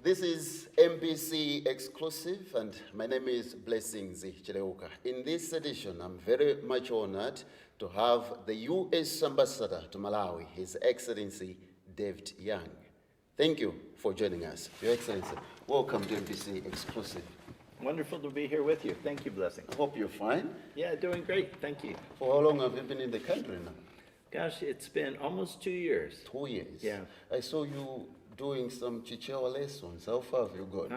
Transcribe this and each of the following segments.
This is MPC exclusive, and my name is Blessings Chileuka. In this edition, I'm very much honored to have the U.S. Ambassador to Malawi, His Excellency David Young. Thank you for joining us, Your Excellency. Welcome to MPC exclusive. Wonderful to be here with you. Thank you, Blessing. I hope you're fine. Yeah, doing great. Thank you. For how long have you been in the country now? Gosh, it's been almost 2 years. 2 years. Yeah. I saw you doing some Chichewa lessons. How far have you gone?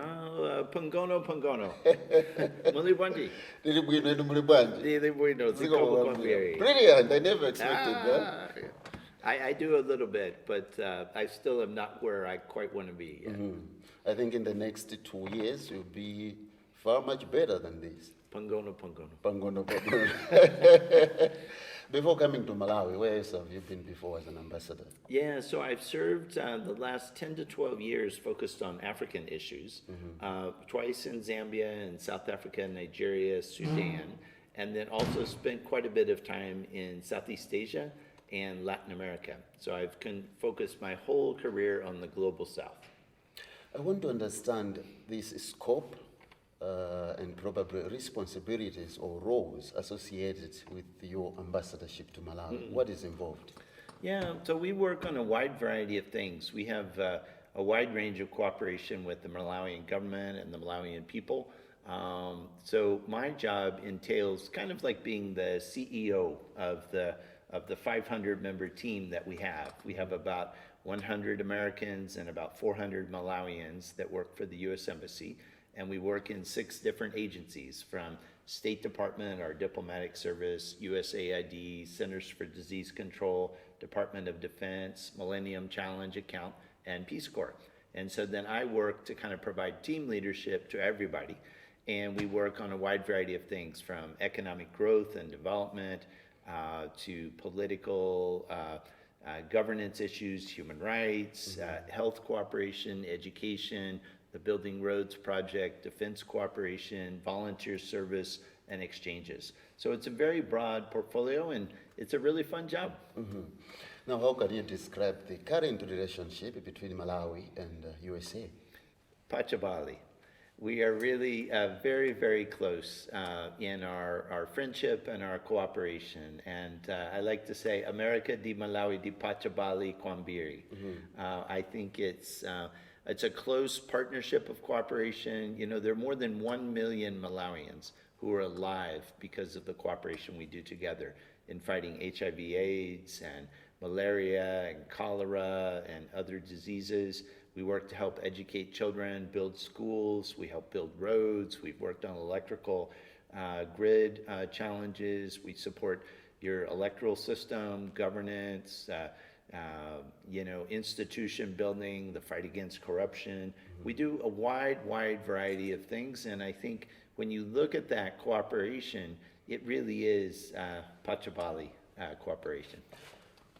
Pungono. Mulibwanji. Dili bueno, zikobo kwambiri. Brilliant. I never expected that. I do a little bit, but I still am not where I quite want to be yet. I think in the next 2 years, you'll be far much better than this. Pungono. Pangono. Before coming to Malawi, where else have you been before as an ambassador? Yeah, so I've served the last 10 to 12 years focused on African issues, twice in Zambia and South Africa, Nigeria, Sudan, and then also spent quite a bit of time in Southeast Asia and Latin America. So I've focused my whole career on the global South. I want to understand this scope and probably responsibilities or roles associated with your ambassadorship to Malawi. What is involved? Yeah, so we work on a wide variety of things. We have a wide range of cooperation with the Malawian government and the Malawian people. So my job entails kind of like being the CEO of the 500-member team that we have. We have about 100 Americans and about 400 Malawians that work for the U.S. Embassy. And we work in 6 different agencies, from State Department, our diplomatic service, USAID, Centers for Disease Control, Department of Defense, Millennium Challenge Account, and Peace Corps. And so then I work to kind of provide team leadership to everybody. And we work on a wide variety of things, from economic growth and development to political governance issues, human rights, health cooperation, education, the Building Roads Project, defense cooperation, volunteer service, and exchanges. So it's a very broad portfolio, and it's a really fun job. Now, how can you describe the current relationship between Malawi and USA? Pachabali. We are really very, very close in our friendship and our cooperation. And I like to say, America di Malawi di Pachabali Kwambiri. I think it's a close partnership of cooperation. You know, there are more than 1 million Malawians who are alive because of the cooperation we do together in fighting HIV/AIDS and malaria and cholera and other diseases. We work to help educate children, build schools, we help build roads, we've worked on electrical grid challenges, we support your electoral system, governance, institution building, the fight against corruption. We do a wide variety of things, and I think when you look at that cooperation, it really is Pachabali cooperation.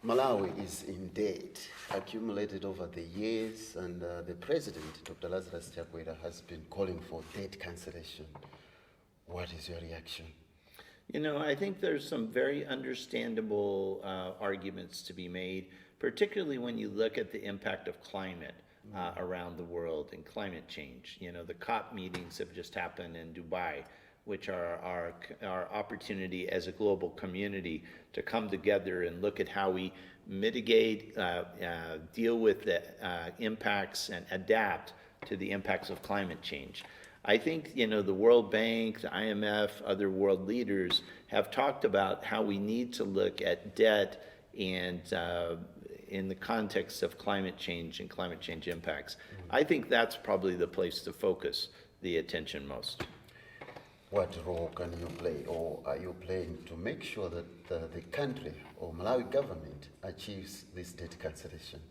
Malawi is in debt accumulated over the years, and the president, Dr. Lazarus Chakwera, has been calling for debt cancellation. What is your reaction? You know, I think there's some very understandable arguments to be made, particularly when you look at the impact of climate around the world and climate change. You know, the COP meetings have just happened in Dubai, which are our opportunity as a global community to come together and look at how we mitigate, deal with the impacts and adapt to the impacts of climate change. I think, you know, the World Bank, the IMF, other world leaders have talked about how we need to look at debt and in the context of climate change and climate change impacts. I think that's probably the place to focus the attention most. What role can you play, or are you playing, to make sure that the country or Malawi government achieves this debt cancellation?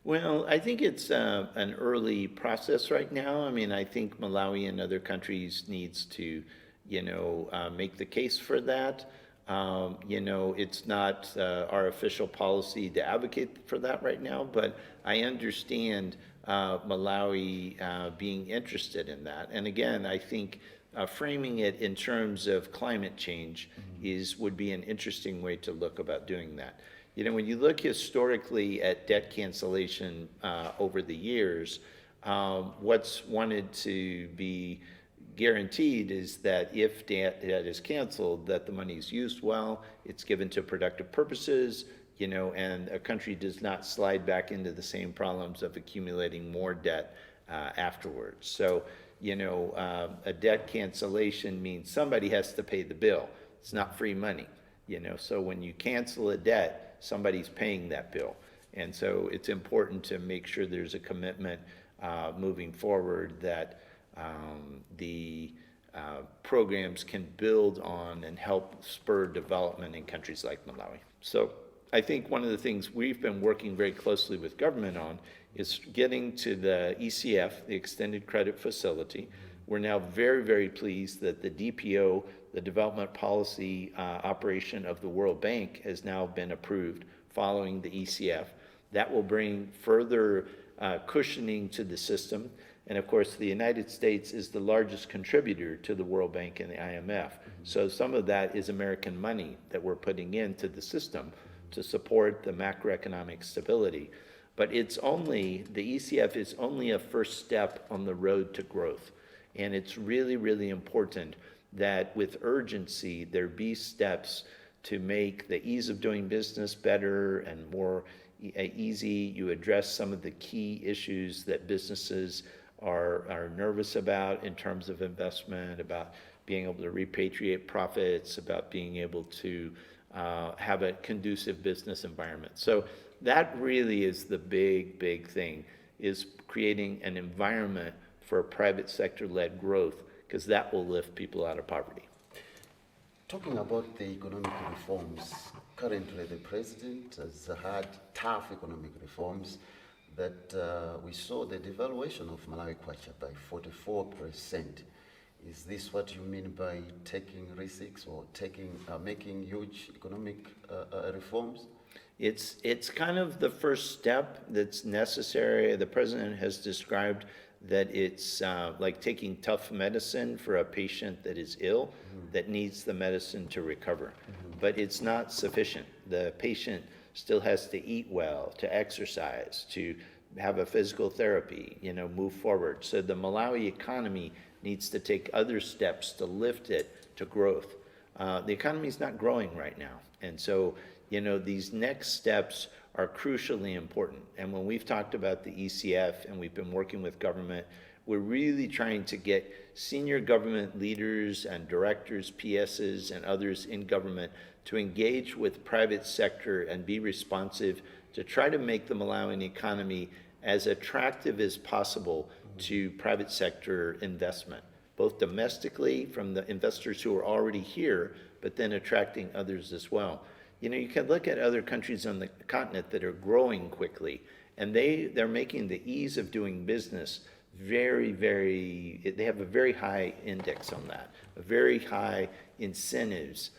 Well, I think it's an early process right now. I mean, I think Malawi and other countries needs to, make the case for that. It's not our official policy to advocate for that right now, but I understand Malawi being interested in that. And again, I think framing it in terms of climate change would be an interesting way to look about doing that. You know, when you look historically at debt cancellation over the years, What's wanted to be guaranteed is that if debt is canceled, that the money is used well, it's given to productive purposes, and a country does not slide back into the same problems of accumulating more debt afterwards. So, a debt cancellation means somebody has to pay the bill. It's not free money, So when you cancel a debt, somebody's paying that bill. And so it's important to make sure there's a commitment moving forward that the programs can build on and help spur development in countries like Malawi. So I think one of the things we've been working very closely with government on is getting to the ECF, the Extended Credit Facility. We're now very, very pleased that the DPO, the Development Policy Operation of the World Bank, has now been approved following the ECF. That will bring further cushioning to the system. And of course, the United States is the largest contributor to the World Bank and the IMF. So some of that is American money that we're putting into the system to support the macroeconomic stability. But the ECF is only a first step on the road to growth. And it's really, really important that with urgency, there be steps to make the ease of doing business better and more easy. You address some of the key issues that businesses are nervous about in terms of investment, about being able to repatriate profits, about being able to have a conducive business environment. So that really is the big thing, is creating an environment for private sector-led growth, because that will lift people out of poverty. Talking about the economic reforms, currently the president has had tough economic reforms that we saw the devaluation of Malawi kwacha by 44%. Is this what you mean by taking risks or making huge economic reforms? It's kind of the first step that's necessary. The president has described that it's like taking tough medicine for a patient that is ill, that needs the medicine to recover. But it's not sufficient. The patient still has to eat well, to exercise, to have a physical therapy, move forward. So the Malawi economy needs to take other steps to lift it to growth. The economy is not growing right now. And so, these next steps are crucially important. And when we've talked about the ECF and we've been working with government, we're really trying to get senior government leaders and directors, PSs, and others in government to engage with private sector and be responsive to try to make the Malawian economy as attractive as possible to private sector investment, both domestically from the investors who are already here, but then attracting others as well. You can look at other countries on the continent that are growing quickly, and they're making the ease of doing business they have a very high index on that, a very high incentives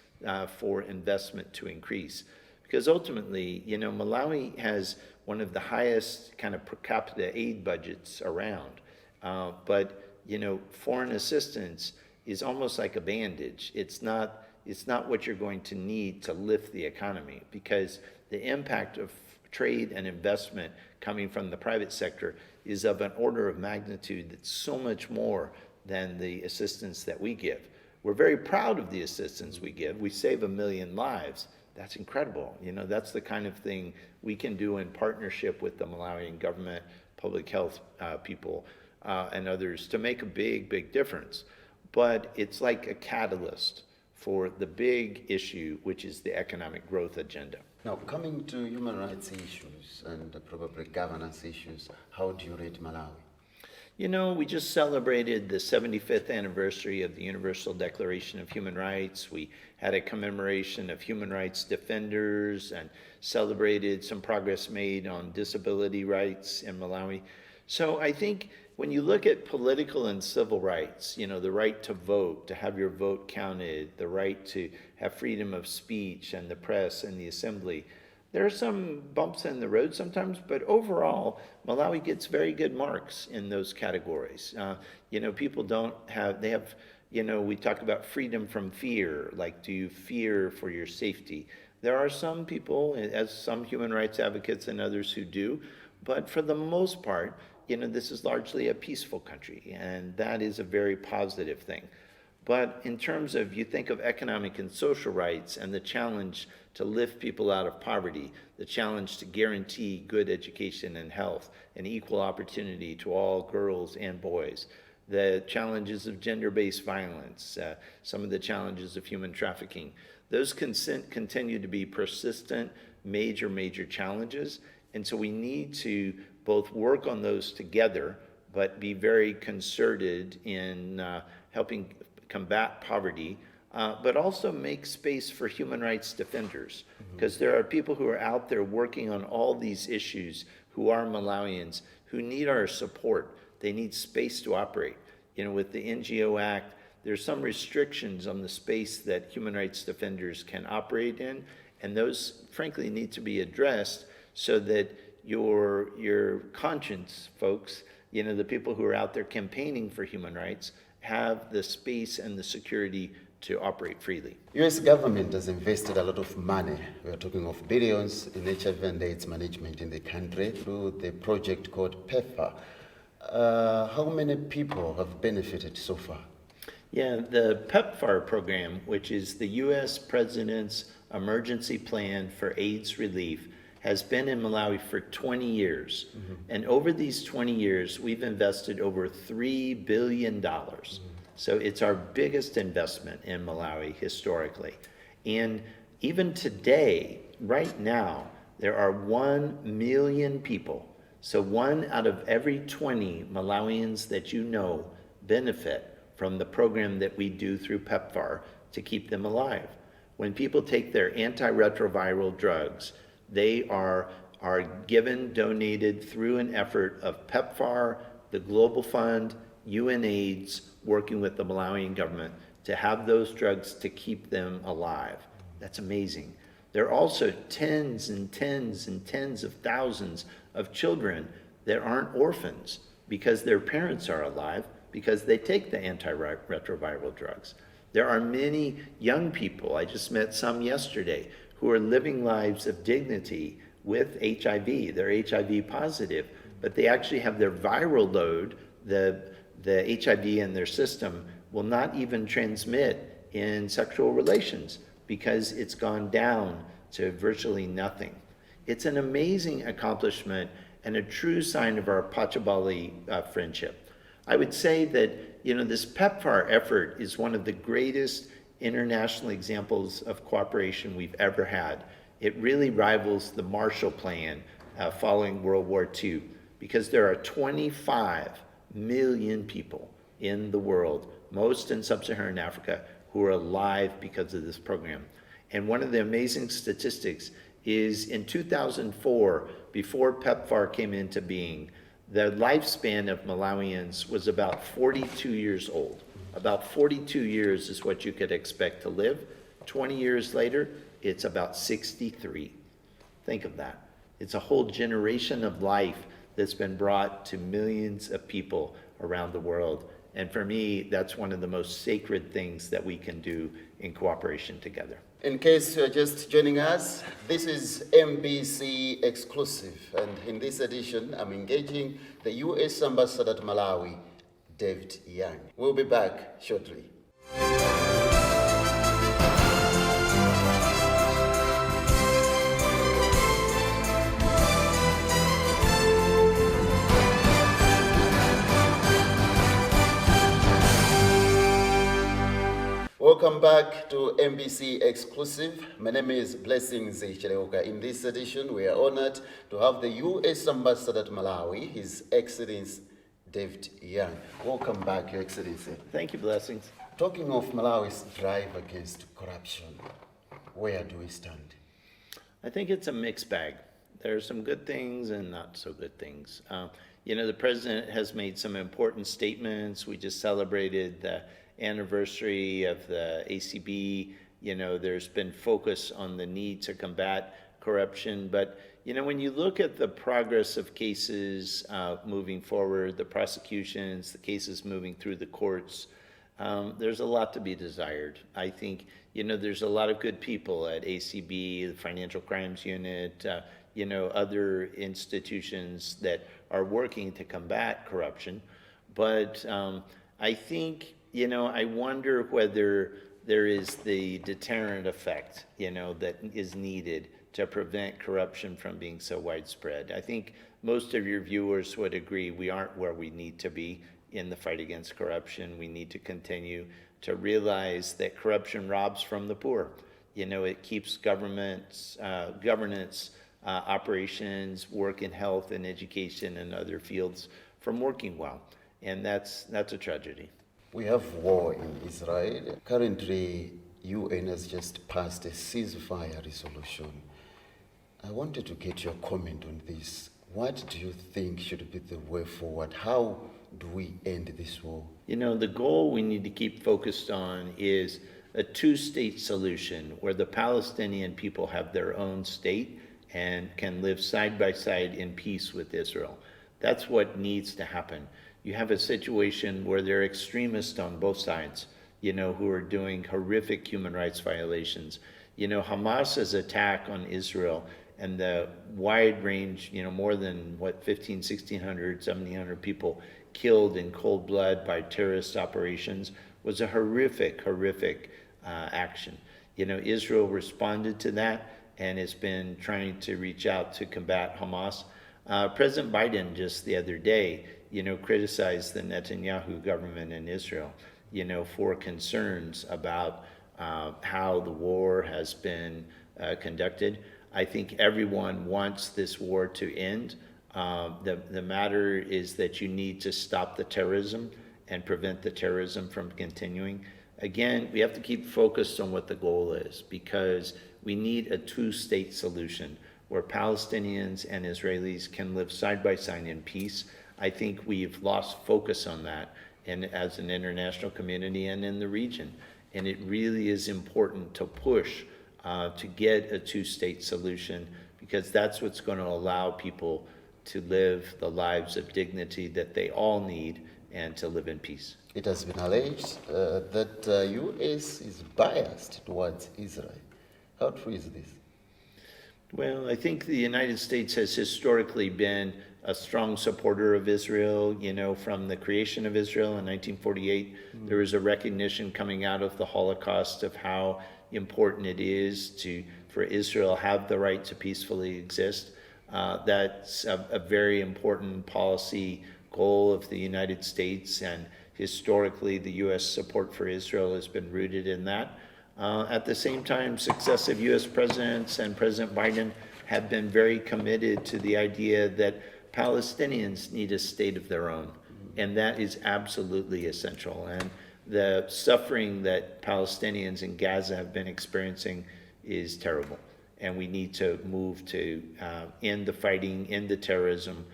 for investment to increase. Because ultimately, Malawi has one of the highest kind of per capita aid budgets around. But foreign assistance is almost like a bandage. It's not what you're going to need to lift the economy, because the impact of trade and investment coming from the private sector is of an order of magnitude that's so much more than the assistance that we give. We're very proud of the assistance we give. We save 1 million lives. That's incredible. That's the kind of thing we can do in partnership with the Malawian government, public health people, and others to make a big difference. But it's like a catalyst for the big issue, which is the economic growth agenda. Now, coming to human rights issues and probably governance issues, how do you rate Malawi? We just celebrated the 75th anniversary of the Universal Declaration of Human Rights. We had a commemoration of human rights defenders and celebrated some progress made on disability rights in Malawi. So I think when you look at political and civil rights, the right to vote, to have your vote counted, the right to have freedom of speech and the press and the assembly, there are some bumps in the road sometimes, but overall, Malawi gets very good marks in those categories. People we talk about freedom from fear, like do you fear for your safety? There are some people, as some human rights advocates and others who do, but for the most part, this is largely a peaceful country, and that is a very positive thing. But in terms of, you think of economic and social rights and the challenge to lift people out of poverty, the challenge to guarantee good education and health and equal opportunity to all girls and boys, the challenges of gender-based violence, some of the challenges of human trafficking, those continue to be persistent, major challenges. And so we need to both work on those together, but be very concerted in helping combat poverty, but also make space for human rights defenders. Because there are people who are out there working on all these issues who are Malawians, who need our support. They need space to operate. With the NGO Act, there's some restrictions on the space that human rights defenders can operate in, and those, frankly, need to be addressed so that your conscience folks, the people who are out there campaigning for human rights, have the space and the security to operate freely. U.S. government has invested a lot of money. We are talking of billions in HIV and AIDS management in the country through the project called PEPfar. How many people have benefited so far? Yeah, the PEPfar program, which is the U.S. President's Emergency Plan for AIDS Relief, has been in Malawi for 20 years. And over these 20 years, we've invested over $3 billion. So it's our biggest investment in Malawi historically. And even today, right now, there are 1 million people. So 1 out of every 20 Malawians that benefit from the program that we do through PEPfar to keep them alive. When people take their antiretroviral drugs, they are donated through an effort of PEPfar, the Global Fund, UNAIDS, working with the Malawian government to have those drugs to keep them alive. That's amazing. There are also tens and tens and tens of thousands of children that aren't orphans because their parents are alive because they take the antiretroviral drugs. There are many young people, I just met some yesterday, who are living lives of dignity with HIV. They're HIV positive, but they actually have their viral load, the HIV in their system will not even transmit in sexual relations because it's gone down to virtually nothing. It's an amazing accomplishment and a true sign of our Pachabali friendship. I would say that this PEPfar effort is one of the greatest international examples of cooperation we've ever had. It really rivals the Marshall Plan following World War II because there are 25 million people in the world, most in sub-Saharan Africa, who are alive because of this program. And one of the amazing statistics is in 2004, before PEPfar came into being, the lifespan of Malawians was about 42 years old. About 42 years is what you could expect to live. 20 years later, it's about 63. Think of that. It's a whole generation of life that's been brought to millions of people around the world. And for me, that's one of the most sacred things that we can do in cooperation together. In case you're just joining us, this is MBC Exclusive. And in this edition, I'm engaging the U.S. Ambassador to Malawi, David Young. We'll be back shortly. Welcome back to MBC Exclusive. My name is Blessings Chileuka. In this edition, we are honored to have the U.S. Ambassador to Malawi, His Excellency David Young. Welcome back, Your Excellency. Thank you, Blessings. Talking of Malawi's drive against corruption, where do we stand? I think it's a mixed bag. There are some good things and not so good things. The president has made some important statements. We just celebrated the anniversary of the ACB. There's been focus on the need to combat corruption. But, when you look at the progress of cases moving forward, the prosecutions, the cases moving through the courts, there's a lot to be desired. I think, there's a lot of good people at ACB, the Financial Crimes Unit. other institutions that are working to combat corruption. But I think, I wonder whether there is the deterrent effect, that is needed to prevent corruption from being so widespread. I think most of your viewers would agree we aren't where we need to be in the fight against corruption. We need to continue to realize that corruption robs from the poor. It keeps governance, operations, work in health and education and other fields from working well. And that's a tragedy. We have war in Israel. Currently, UN has just passed a ceasefire resolution. I wanted to get your comment on this. What do you think should be the way forward? How do we end this war? The goal we need to keep focused on is a two-state solution where the Palestinian people have their own state and can live side by side in peace with Israel. That's what needs to happen. You have a situation where there are extremists on both sides, who are doing horrific human rights violations. Hamas's attack on Israel and the wide range, more than 1,500, 1,600, 1,700 people killed in cold blood by terrorist operations was a horrific action. Israel responded to that and has been trying to reach out to combat Hamas. President Biden just the other day, criticized the Netanyahu government in Israel, for concerns about how the war has been conducted. I think everyone wants this war to end. The matter is that you need to stop the terrorism and prevent the terrorism from continuing. Again, we have to keep focused on what the goal is, because we need a two-state solution where Palestinians and Israelis can live side by side in peace. I think we've lost focus on that as an international community and in the region. And it really is important to push to get a two-state solution, because that's what's going to allow people to live the lives of dignity that they all need and to live in peace. It has been alleged that U.S. is biased towards Israel. How true is this? Well, I think the United States has historically been a strong supporter of Israel. From the creation of Israel in 1948, there was a recognition coming out of the Holocaust of how important it is for Israel have the right to peacefully exist. That's a very important policy goal of the United States, and historically the U.S. support for Israel has been rooted in that. At the same time, successive U.S. presidents and President Biden have been very committed to the idea that Palestinians need a state of their own, and that is absolutely essential. And the suffering that Palestinians in Gaza have been experiencing is terrible, and we need to move to end the fighting, end the terrorism,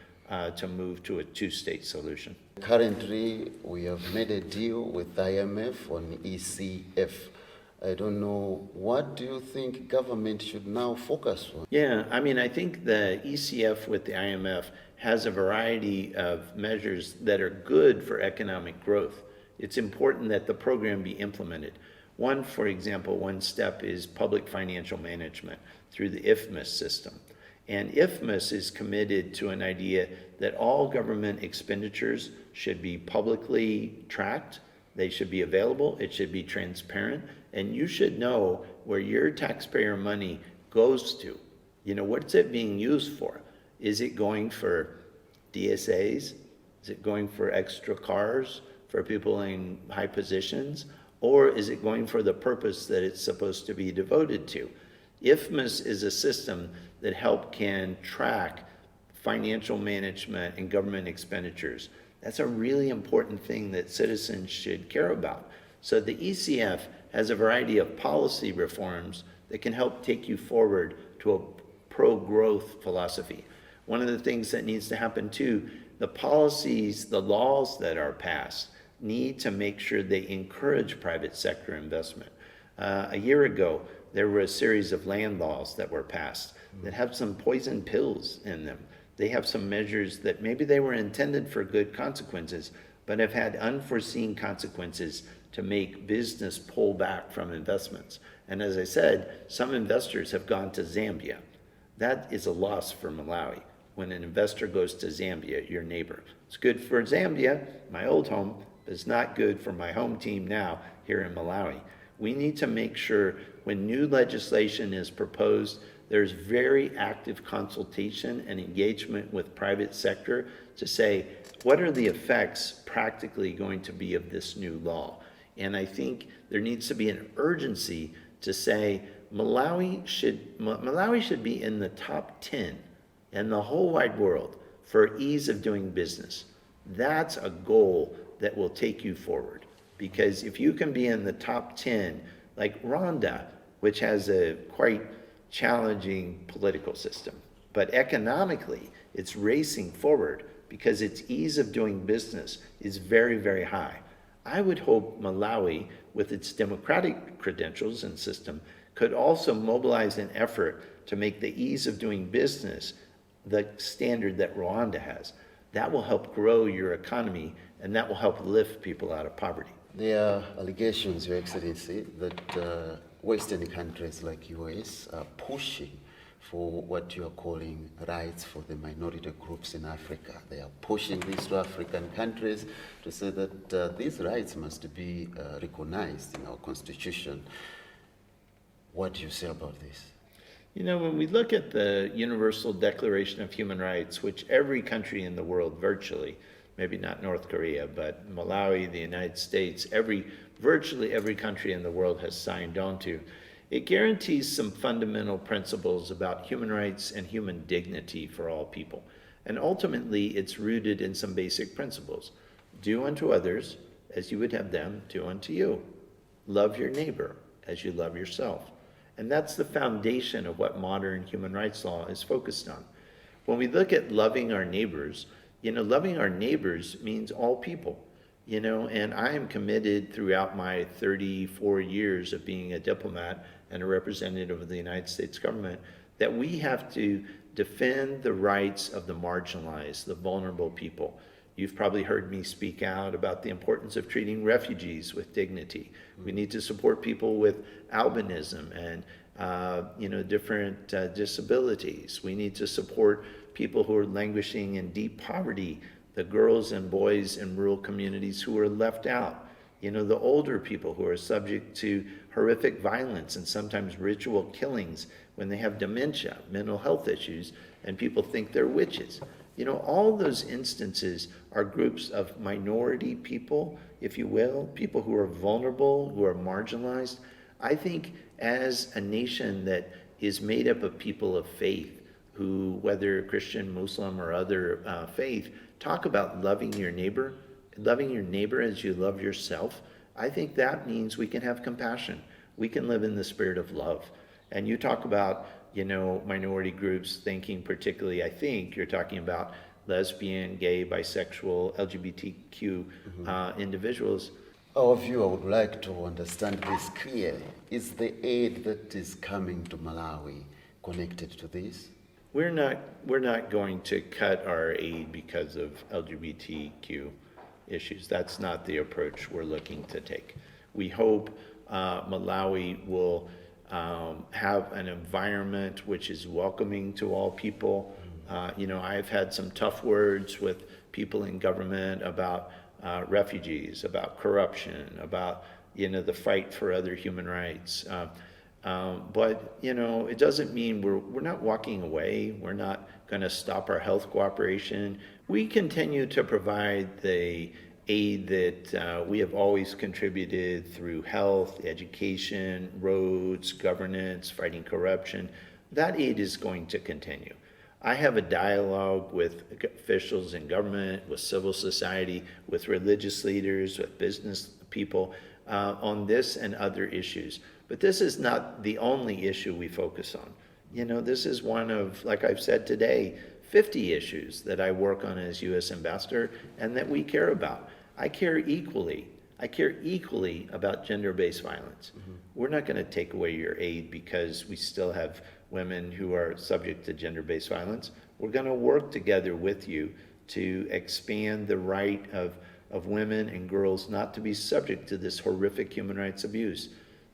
to move to a two-state solution. Currently, we have made a deal with IMF on ECF. I don't know, what do you think government should now focus on? Yeah, I think the ECF with the IMF has a variety of measures that are good for economic growth. It's important that the program be implemented. One, for example, one step is public financial management through the IFMIS system. And IFMIS is committed to an idea that all government expenditures should be publicly tracked, they should be available, it should be transparent, and you should know where your taxpayer money goes to. What's it being used for? Is it going for DSAs? Is it going for extra cars for people in high positions? Or is it going for the purpose that it's supposed to be devoted to? IFMIS is a system that can track financial management and government expenditures. That's a really important thing that citizens should care about. So the ECF has a variety of policy reforms that can help take you forward to a pro-growth philosophy. One of the things that needs to happen too, the policies, the laws that are passed need to make sure they encourage private sector investment. A year ago, there were a series of land laws that were passed that have some poison pills in them. They have some measures that maybe they were intended for good consequences, but have had unforeseen consequences to make business pull back from investments. And as I said, some investors have gone to Zambia. That is a loss for Malawi. When an investor goes to Zambia, your neighbor, it's good for Zambia, my old home, but it's not good for my home team now here in Malawi. We need to make sure when new legislation is proposed, there's very active consultation and engagement with private sector to say, what are the effects practically going to be of this new law? And I think there needs to be an urgency to say Malawi should be in the top 10 in the whole wide world for ease of doing business. That's a goal that will take you forward. Because if you can be in the top 10, like Rwanda, which has a quite challenging political system, but economically it's racing forward because its ease of doing business is very, very high. I would hope Malawi, with its democratic credentials and system, could also mobilize an effort to make the ease of doing business the standard that Rwanda has. That will help grow your economy, and that will help lift people out of poverty. There are allegations, Your Excellency, that Western countries like US are pushing for what you are calling rights for the minority groups in Africa. They are pushing these to African countries to say that these rights must be recognized in our constitution. What do you say about this? You know, when we look at the Universal Declaration of Human Rights, which every country in the world virtually, maybe not North Korea, but Malawi, the United States, virtually every country in the world has signed on to, it guarantees some fundamental principles about human rights and human dignity for all people. And ultimately, it's rooted in some basic principles. Do unto others as you would have them do unto you. Love your neighbor as you love yourself. And that's the foundation of what modern human rights law is focused on. When we look at loving our neighbors, loving our neighbors means all people, and I am committed throughout my 34 years of being a diplomat and a representative of the United States government that we have to defend the rights of the marginalized, the vulnerable people. You've probably heard me speak out about the importance of treating refugees with dignity. We need to support people with albinism and different disabilities. We need to support people who are languishing in deep poverty, the girls and boys in rural communities who are left out, the older people who are subject to horrific violence and sometimes ritual killings when they have dementia, mental health issues, and people think they're witches. All those instances are groups of minority people, if you will, people who are vulnerable, who are marginalized. I think as a nation that is made up of people of faith, who, whether Christian, Muslim, or other faith, talk about loving your neighbor as you love yourself, I think that means we can have compassion. We can live in the spirit of love. And you talk about minority groups, thinking particularly, I think you're talking about lesbian, gay, bisexual, LGBTQ individuals. Our viewer would like to understand this clearly. Is the aid that is coming to Malawi connected to this? We're not going to cut our aid because of LGBTQ issues. That's not the approach we're looking to take. We hope Malawi will have an environment which is welcoming to all people. I've had some tough words with people in government about refugees, about corruption, about the fight for other human rights. But it doesn't mean we're not walking away. We're not going to stop our health cooperation. We continue to provide the aid that we have always contributed through health, education, roads, governance, fighting corruption. That aid is going to continue. I have a dialogue with officials in government, with civil society, with religious leaders, with business people on this and other issues. But this is not the only issue we focus on. This is one of, like I've said today, 50 issues that I work on as U.S. Ambassador and that we care about. I care equally about gender-based violence. Mm-hmm. We're not going to take away your aid because we still have women who are subject to gender-based violence. We're going to work together with you to expand the right of women and girls not to be subject to this horrific human rights abuse.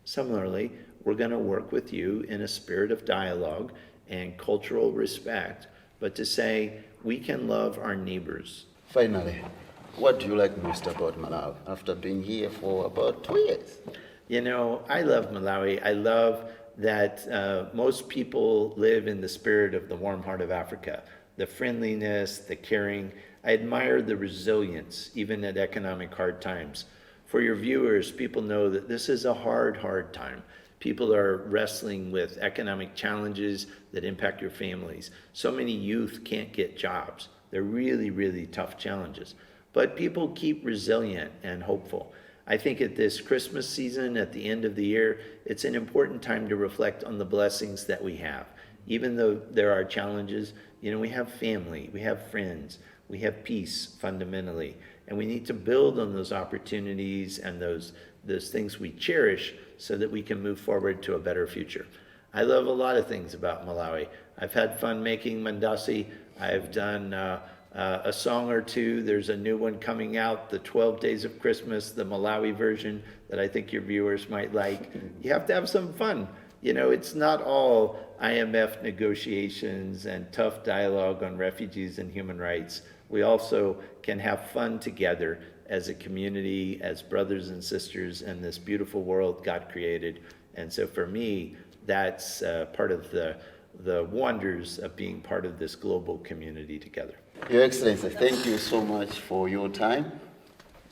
Similarly, we're going to work with you in a spirit of dialogue and cultural respect, but to say we can love our neighbors. Finally, what do you like most about Malawi after being here for about 2 years? You know, I love Malawi. I love that most people live in the spirit of the warm heart of Africa, the friendliness, the caring. I admire the resilience, even at economic hard times. For your viewers, people know that this is a hard time. People are wrestling with economic challenges that impact your families. So many youth can't get jobs. They're really tough challenges. But people keep resilient and hopeful. I think at this Christmas season, at the end of the year, it's an important time to reflect on the blessings that we have. Even though there are challenges, you know, we have family, we have friends, we have peace fundamentally, and we need to build on those opportunities and those things we cherish so that we can move forward to a better future. I love a lot of things about Malawi. I've had fun making mandasi. I've done a song or two. There's a new one coming out, the 12 Days of Christmas, the Malawi version that I think your viewers might like. You have to have some fun. You know, it's not all IMF negotiations and tough dialogue on refugees and human rights. We also can have fun together as a community, as brothers and sisters in this beautiful world God created. And so for me, that's part of the wonders of being part of this global community together. Your Excellency, thank you so much for your time.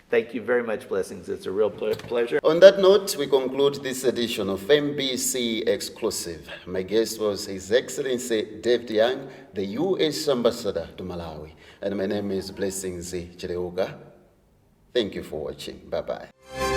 Thank you very much, Blessings. It's a real pleasure. On that note, we conclude this edition of MBC Exclusive. My guest was His Excellency David Young, the U.S. Ambassador to Malawi. And my name is Blessings Chileuka. Thank you for watching. Bye-bye.